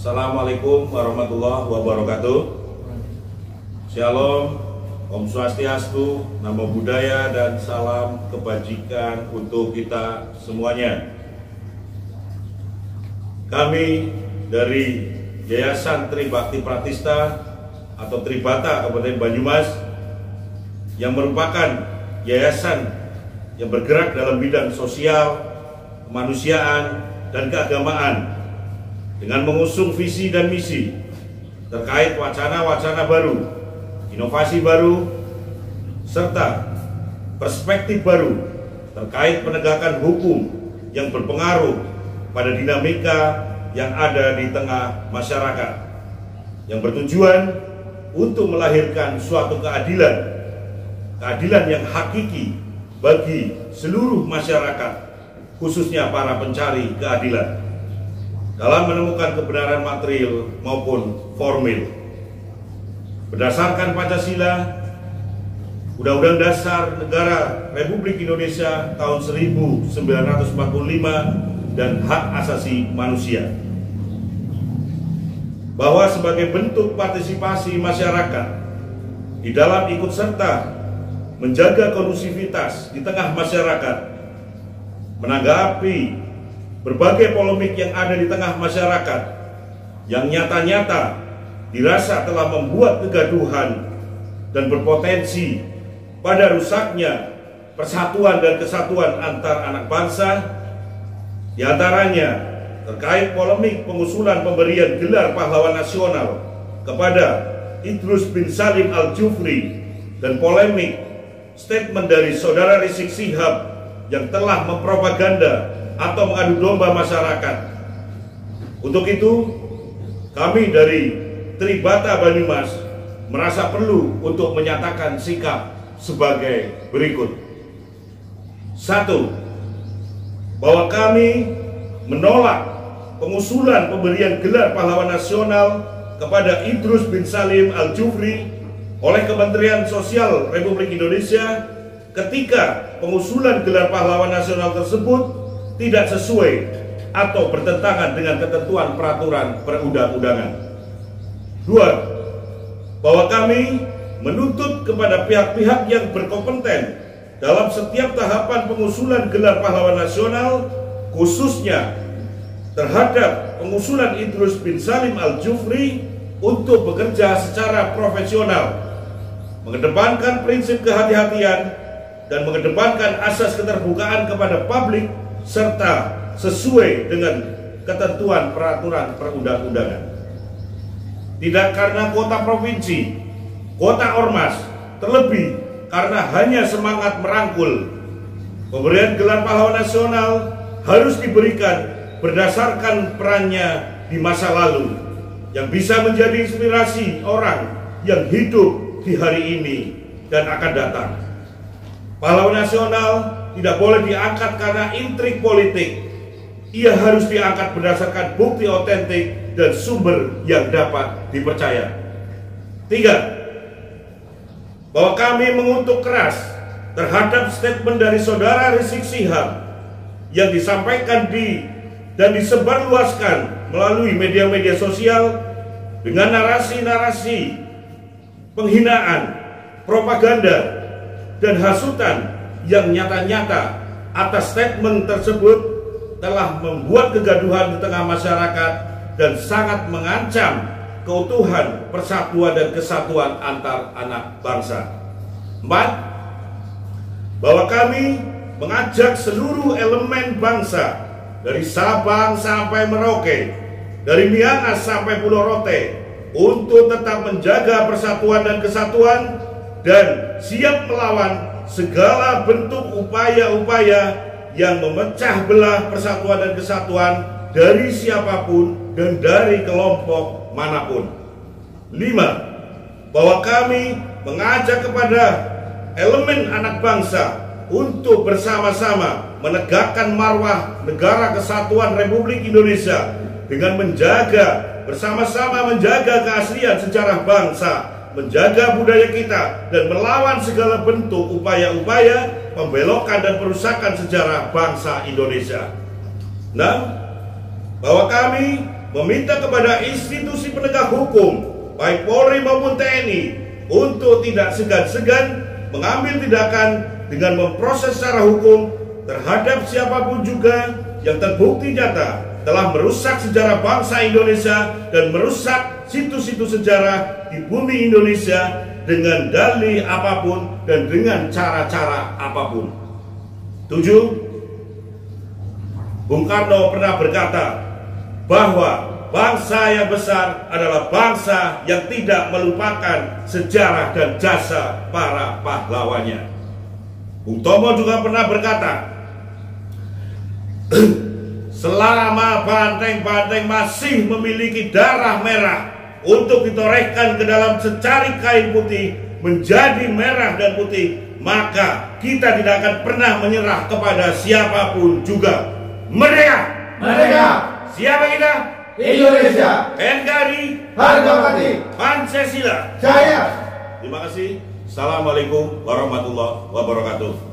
Assalamualaikum warahmatullahi wabarakatuh. Shalom, Om Swastiastu, Namo Buddhaya, dan salam kebajikan untuk kita semuanya. Kami dari Yayasan Tribakti Pratista atau Tribata Kabupaten Banyumas yang merupakan yayasan yang bergerak dalam bidang sosial, kemanusiaan, dan keagamaan dengan mengusung visi dan misi terkait wacana-wacana baru, inovasi baru, serta perspektif baru terkait penegakan hukum yang berpengaruh pada dinamika yang ada di tengah masyarakat, yang bertujuan untuk melahirkan suatu keadilan yang hakiki bagi seluruh masyarakat, khususnya para pencari keadilan, dalam menemukan kebenaran material maupun formil. Berdasarkan Pancasila, Undang-Undang Dasar Negara Republik Indonesia tahun 1945 dan hak asasi manusia, bahwa sebagai bentuk partisipasi masyarakat di dalam ikut serta menjaga kondusivitas di tengah masyarakat, menanggapi berbagai polemik yang ada di tengah masyarakat yang nyata-nyata dirasa telah membuat kegaduhan dan berpotensi pada rusaknya persatuan dan kesatuan antar anak bangsa, di antaranya terkait polemik pengusulan pemberian gelar pahlawan nasional kepada Idrus bin Salim Al-Jufri dan polemik statement dari saudara Rizik Syihab yang telah mempropaganda atau mengadu domba masyarakat. Untuk itu, kami dari Tribata Banyumas merasa perlu untuk menyatakan sikap sebagai berikut. 1. Bahwa kami menolak pengusulan pemberian gelar pahlawan nasional kepada Idrus bin Salim Al-Jufri oleh Kementerian Sosial Republik Indonesia ketika pengusulan gelar pahlawan nasional tersebut tidak sesuai atau bertentangan dengan ketentuan peraturan perundang-undangan. 2. Bahwa kami menuntut kepada pihak-pihak yang berkompeten dalam setiap tahapan pengusulan gelar pahlawan nasional, khususnya terhadap pengusulan Idrus bin Salim Al-Jufri, untuk bekerja secara profesional, mengedepankan prinsip kehati-hatian, dan mengedepankan asas keterbukaan kepada publik, serta sesuai dengan ketentuan peraturan perundang-undangan. Tidak karena kota provinsi, kota ormas, terlebih karena hanya semangat merangkul. Pemberian gelar pahlawan nasional harus diberikan berdasarkan perannya di masa lalu, yang bisa menjadi inspirasi orang yang hidup di hari ini dan akan datang. Pahlawan nasional tidak boleh diangkat karena intrik politik. Ia harus diangkat berdasarkan bukti otentik dan sumber yang dapat dipercaya. 3. Bahwa kami mengutuk keras terhadap statement dari saudara Rizik Syihab yang disampaikan dan disebarluaskan melalui media-media sosial dengan narasi-narasi penghinaan, propaganda, dan hasutan yang nyata-nyata atas statement tersebut telah membuat kegaduhan di tengah masyarakat dan sangat mengancam keutuhan, persatuan, dan kesatuan antar anak bangsa. 4. Bahwa kami mengajak seluruh elemen bangsa dari Sabang sampai Merauke, dari Miangas sampai Pulau Rote, untuk tetap menjaga persatuan dan kesatuan dan siap melawan segala bentuk upaya-upaya yang memecah belah persatuan dan kesatuan dari siapapun dan dari kelompok manapun. 5. Bahwa kami mengajak kepada elemen anak bangsa untuk bersama-sama menegakkan marwah negara kesatuan Republik Indonesia dengan bersama-sama menjaga keaslian sejarah bangsa, menjaga budaya kita, dan melawan segala bentuk upaya-upaya pembelokan dan perusakan sejarah bangsa Indonesia. 6. Bahwa kami meminta kepada institusi penegak hukum, baik Polri maupun TNI, untuk tidak segan-segan mengambil tindakan dengan memproses secara hukum terhadap siapapun juga yang terbukti nyata telah merusak sejarah bangsa Indonesia dan merusak situs-situs sejarah di bumi Indonesia dengan dalih apapun dan dengan cara-cara apapun. 7. Bung Karno pernah berkata bahwa bangsa yang besar adalah bangsa yang tidak melupakan sejarah dan jasa para pahlawannya. Bung Tomo juga pernah berkata, selama banteng-banteng masih memiliki darah merah untuk ditorehkan ke dalam secari kain putih menjadi merah dan putih, maka kita tidak akan pernah menyerah kepada siapapun juga. Merdeka! Merdeka! Siapa kita? Indonesia! NKRI, Harga mati! Pancasila! Jaya! Terima kasih. Assalamualaikum warahmatullahi wabarakatuh.